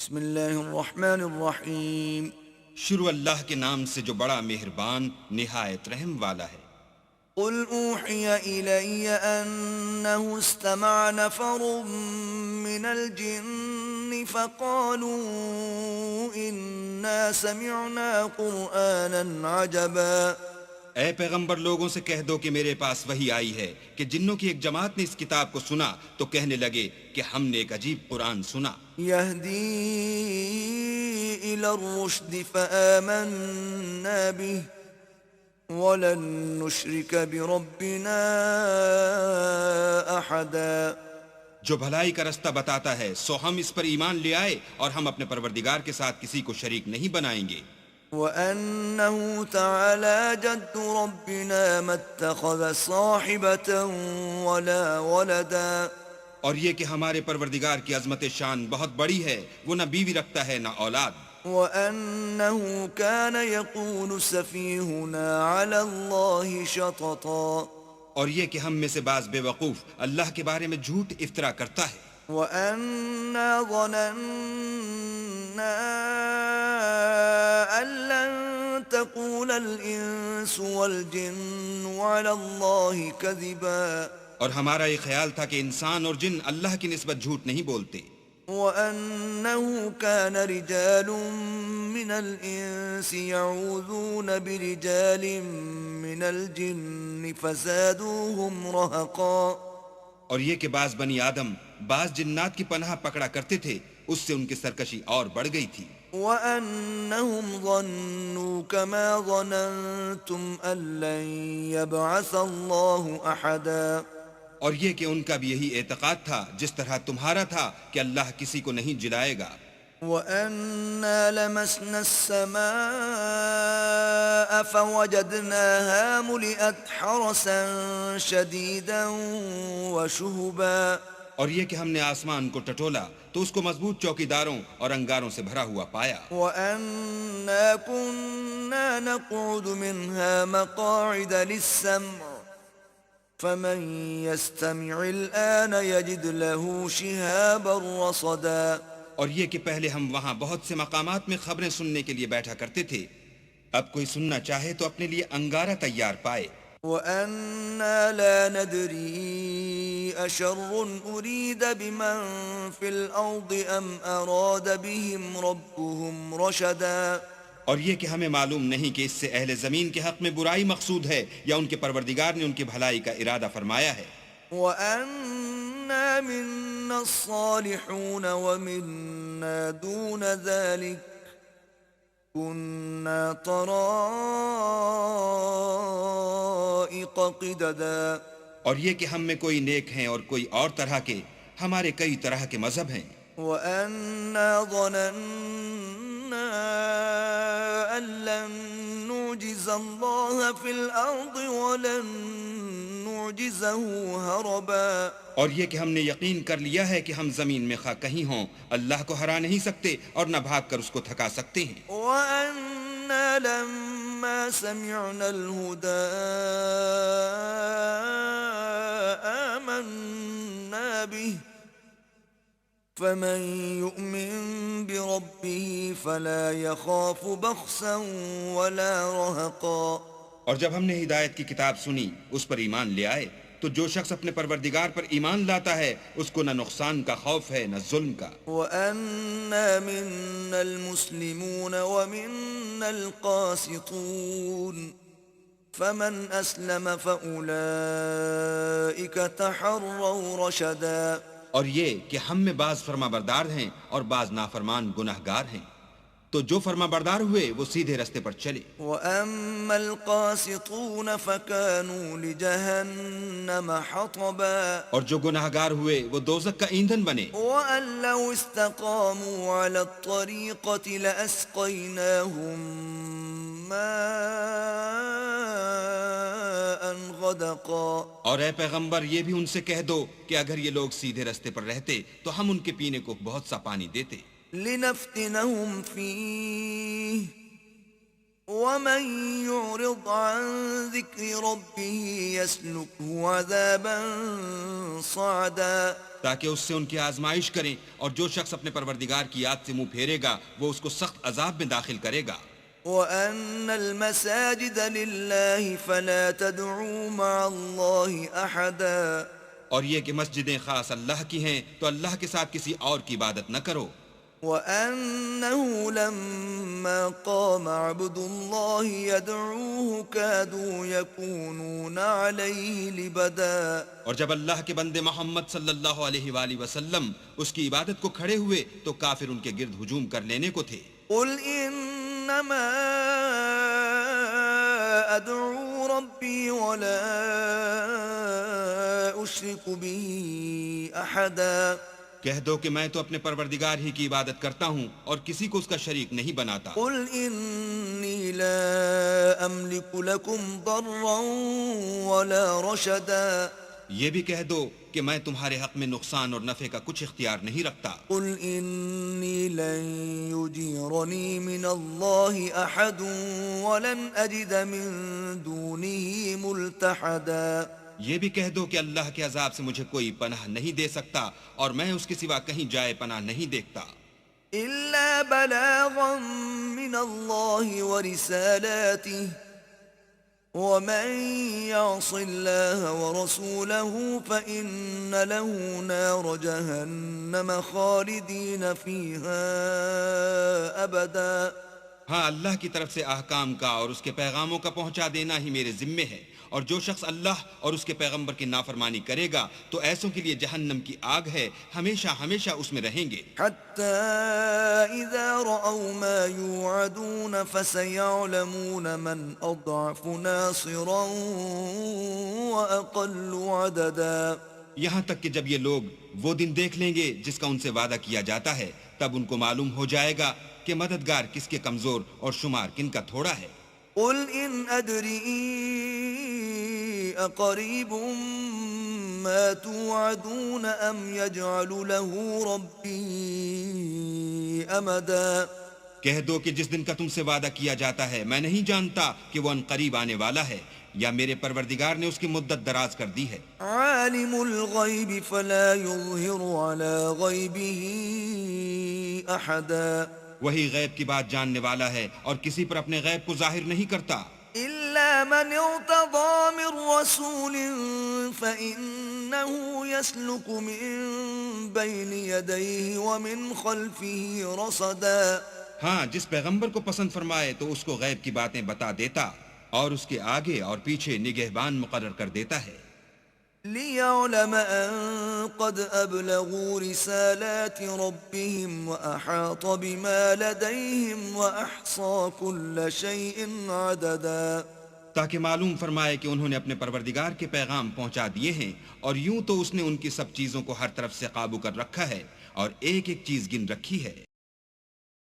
بسم اللہ الرحمن الرحیم۔ شروع اللہ کے نام سے جو بڑا مہربان نہایت رحم والا ہے۔ قل اوحی الی انہ استمع نفر من الجن فقالوا انا سمعنا قرآنا عجبا۔ اے پیغمبر لوگوں سے کہہ دو کہ میرے پاس وحی آئی ہے کہ جنوں کی ایک جماعت نے اس کتاب کو سنا تو کہنے لگے کہ ہم نے ایک عجیب قرآن سنا، یہدی الی الرشد فآمنا به ولن نشرک بربنا احدا۔ جو بھلائی کا رستہ بتاتا ہے سو ہم اس پر ایمان لے آئے اور ہم اپنے پروردگار کے ساتھ کسی کو شریک نہیں بنائیں گے۔ وَأَنَّهُ تَعَالَى جَدُّ رَبِّنَا مَا اتَّخَذَ صَاحِبَةً وَلَا وَلَدًا۔ اور یہ کہ ہمارے پروردگار کی عظمت شان بہت بڑی ہے، وہ نہ بیوی رکھتا ہے نہ اولاد۔ وَأَنَّهُ كَانَ يَقُولُ سَفِيهُنَا عَلَى اللَّهِ شَطَطًا۔ اور یہ کہ ہم میں سے بعض بے وقوف اللہ کے بارے میں جھوٹ افطرا کرتا ہے۔ وَأَنَّا ظَنَنَّا أَن لَّن تَقُولَ الْإِنسُ وَالْجِنُّ عَلَى اللَّهِ كَذِبًا۔ اور ہمارا یہ خیال تھا کہ انسان اور جن اللہ کی نسبت جھوٹ نہیں بولتے۔ وَأَنَّهُ كَانَ رِجَالٌ مِّنَ الْإِنسِ يَعُوذُونَ بِرِجَالٍ مِّنَ الْجِنِّ فَزَادُوهُمْ رَهَقًا۔ اور یہ کہ بعض بنی آدم بعض جنات کی پناہ پکڑا کرتے تھے، اس سے ان کی سرکشی اور بڑھ گئی تھی۔ وَأَنَّهُمْ ظَنُّوا كَمَا ظَنَنتُمْ أَن لَّن يَبْعَثَ اللَّهُ أَحَدًا۔ اور یہ کہ ان کا بھی یہی اعتقاد تھا جس طرح تمہارا تھا کہ اللہ کسی کو نہیں جلائے گا۔ وَأَنَّا لَمَسْنَا السَّمَاءَ فَوَجَدْنَاهَا مُلِئَتْ حَرَسًا شَدِيدًا وَشُهُبًا۔ اور یہ کہ ہم نے آسمان کو ٹٹولا تو اس کو مضبوط چوکیداروں اور انگاروں سے بھرا ہوا پایا۔ وَأَنَّا كُنَّا نَقْعُدُ مِنْهَا مَقَاعِدَ لِلسَّمْعِ فَمَن يَسْتَمِعِ الْآنَ يَجِدْ لَهُ شِهَابًا رَّصَدًا۔ اور یہ کہ پہلے ہم وہاں بہت سے مقامات میں خبریں سننے کے لیے بیٹھا کرتے تھے، اب کوئی سننا چاہے تو اپنے لیے انگارہ تیار پائے۔ وَأَنَّا لَا نَدْرِي أَشَرٌّ أُرِيدَ بِمَن فِي الْأَرْضِ أَمْ أَرَادَ بِهِمْ رَبُّهُمْ رَشَدًا۔ اور یہ کہ ہمیں معلوم نہیں کہ اس سے اہل زمین کے حق میں برائی مقصود ہے یا ان کے پروردگار نے ان کی بھلائی کا ارادہ فرمایا ہے۔ وَأَنَّا مِنَّا الصَّالِحُونَ وَمِنَّا دُونَ ذَلِكَ كُنَّا طَرَائِقَ قِدَدًا۔ اور یہ کہ ہم میں کوئی نیک ہیں اور کوئی اور طرح کے، ہمارے کئی طرح کے مذہب ہیں۔ وَأَنَّا ظَنَنَّا أَن لَّن نُّعْجِزَ اللَّهَ فِي الْأَرْضِ وَلَن نُّعْجِزَهُ هَرَبًا۔ اور یہ کہ ہم نے یقین کر لیا ہے کہ ہم زمین میں خواہ کہیں ہوں اللہ کو ہرا نہیں سکتے اور نہ بھاگ کر اس کو تھکا سکتے ہیں۔ وَأَنَّا لَمَّا سَمِعْنَا الْهُدَىٰ آمَنَّا بِهِ فَمَن يُؤْمِن بِرَبِّهِ فَلَا يَخَافُ بَخْسًا وَلَا رَهَقًا۔ اور جب ہم نے ہدایت کی کتاب سنی اس پر ایمان لے آئے تو جو شخص اپنے پروردگار پر ایمان لاتا ہے اس کو نہ نقصان کا خوف ہے نہ ظلم کا۔ وَأَنَّا مِنَّا الْمُسْلِمُونَ وَمِنَّا الْقَاسِطُونَ فَمَنْ أَسْلَمَ فَأُولَئِكَ تَحَرَّوْا رَشَدًا۔ اور یہ کہ ہم میں بعض فرما بردار ہیں اور بعض نافرمان گناہگار ہیں، تو جو فرما بردار ہوئے وہ سیدھے رستے پر چلے۔ وَأَمَّا الْقَاسِطُونَ فَكَانُوا لِجَهَنَّمَ حَطَبًا۔ اور جو گناہگار ہوئے وہ دوزخ کا ایندھن بنے۔ وَأَن لَّوْ اسْتَقَامُوا عَلَى الطَّرِيقَةِ لَأَسْقَيْنَاهُم مَّاءً غَدَقًا۔ اور اے پیغمبر یہ بھی ان سے کہہ دو کہ اگر یہ لوگ سیدھے رستے پر رہتے تو ہم ان کے پینے کو بہت سا پانی دیتے۔ لِنَفْتِنَهُمْ فِيهِ وَمَن يُعْرِضْ عَن ذِكْرِ رَبِّهِ يَسْلُكْهُ عَذَابًا صعدا تاکہ اس سے ان کی آزمائش کریں، اور جو شخص اپنے پروردگار کی یاد سے منہ پھیرے گا وہ اس کو سخت عذاب میں داخل کرے گا۔ وَأَنَّ الْمَسَاجِدَ لِلَّهِ فَلَا تَدْعُوا مَعَ اللَّهِ أَحَدًا اور یہ کہ مسجدیں خاص اللہ کی ہیں تو اللہ کے ساتھ کسی اور کی عبادت نہ کرو۔ وَأَنَّهُ لَمَّا قَامَ عَبْدُ اللَّهِ يَدْعُوهُ كَادُوا يَكُونُونَ عَلَيْهِ لِبَدًا اور جب اللہ کے بندے محمد صلی اللہ علیہ وآلہ وسلم اس کی عبادت کو کھڑے ہوئے تو کافر ان کے گرد ہجوم کر لینے کو تھے۔ قُلْ إِنَّمَا أَدْعُو رَبِّي وَلَا أُشْرِكُ بِهِ أَحَدًا کہہ دو کہ میں تو اپنے پروردگار ہی کی عبادت کرتا ہوں اور کسی کو اس کا شریک نہیں بناتا۔ قُلْ إِنِّي لَا أَمْلِكُ لَكُمْ ضَرًّا وَلَا رَشَدًا یہ بھی کہہ دو کہ میں تمہارے حق میں نقصان اور نفع کا کچھ اختیار نہیں رکھتا۔ قُلْ إِنِّي لَن يُجِيرَنِي مِنَ اللَّهِ أَحَدٌ وَلَنْ أَجِدَ مِن دُونِهِ مُلْتَحَدًا یہ بھی کہہ دو کہ اللہ کے عذاب سے مجھے کوئی پناہ نہیں دے سکتا اور میں اس کے سوا کہیں جائے پناہ نہیں دیکھتا۔ إِلَّا بَلَاغًا مِّنَ اللَّهِ وَرِسَالَاتِهِ وَمَن يَعْصِ اللَّهَ وَرَسُولَهُ فَإِنَّ لَهُ نَارَ جَهَنَّمَ خَالِدِينَ فِيهَا أَبَدًا ہاں، اللہ کی طرف سے احکام کا اور اس کے پیغاموں کا پہنچا دینا ہی میرے ذمے ہے، اور جو شخص اللہ اور اس کے پیغمبر کی نافرمانی کرے گا تو ایسوں کے لیے جہنم کی آگ ہے، ہمیشہ ہمیشہ اس میں رہیں گے۔ حَتَّى إِذَا رَأَوْا مَا يُوعَدُونَ فَسَيَعْلَمُونَ مَنْ أَضْعَفُ نَاصِرًا وَأَقَلُّ عَدَدًا یہاں تک کہ جب یہ لوگ وہ دن دیکھ لیں گے جس کا ان سے وعدہ کیا جاتا ہے، تب ان کو معلوم ہو جائے گا کہ مددگار کس کے کمزور اور شمار کن کا تھوڑا ہے۔ قُلْ إِنْ أَدْرِي أَقَرِيبٌ مَا تُوعَدُونَ أَمْ يَجْعَلُ لَهُ رَبِّي أَمَدًا کہہ دو کہ جس دن کا تم سے وعدہ کیا جاتا ہے میں نہیں جانتا کہ وہ ان قریب آنے والا ہے یا میرے پروردگار نے اس کی مدت دراز کر دی ہے۔ عَالِمُ الْغَيْبِ فَلَا يُظْهِرُ عَلَى غَيْبِهِ أَحَدًا وہی غیب کی بات جاننے والا ہے اور کسی پر اپنے غیب کو ظاہر نہیں کرتا۔ إِلَّا مَنِ ارْتَضَىٰ مِن رَّسُولٍ فَإِنَّهُ يَسْلُكُ مِن بَيْنِ يَدَيْهِ وَمِنْ خَلْفِهِ رَصَدًا ہاں، جس پیغمبر کو پسند فرمائے تو اس کو غیب کی باتیں بتا دیتا اور اس کے آگے اور پیچھے نگہبان مقرر کر دیتا ہے۔ لِيَعْلَمَ أَن قَدْ أَبْلَغُوا رِسَالَاتِ رَبِّهِمْ وَأَحَاطَ بِمَا لَدَيْهِمْ وَأَحْصَىٰ كُلَّ شَيْءٍ عَدَدًا تاکہ معلوم فرمائے کہ انہوں نے اپنے پروردگار کے پیغام پہنچا دیے ہیں، اور یوں تو اس نے ان کی سب چیزوں کو ہر طرف سے قابو کر رکھا ہے اور ایک ایک چیز گن رکھی ہے۔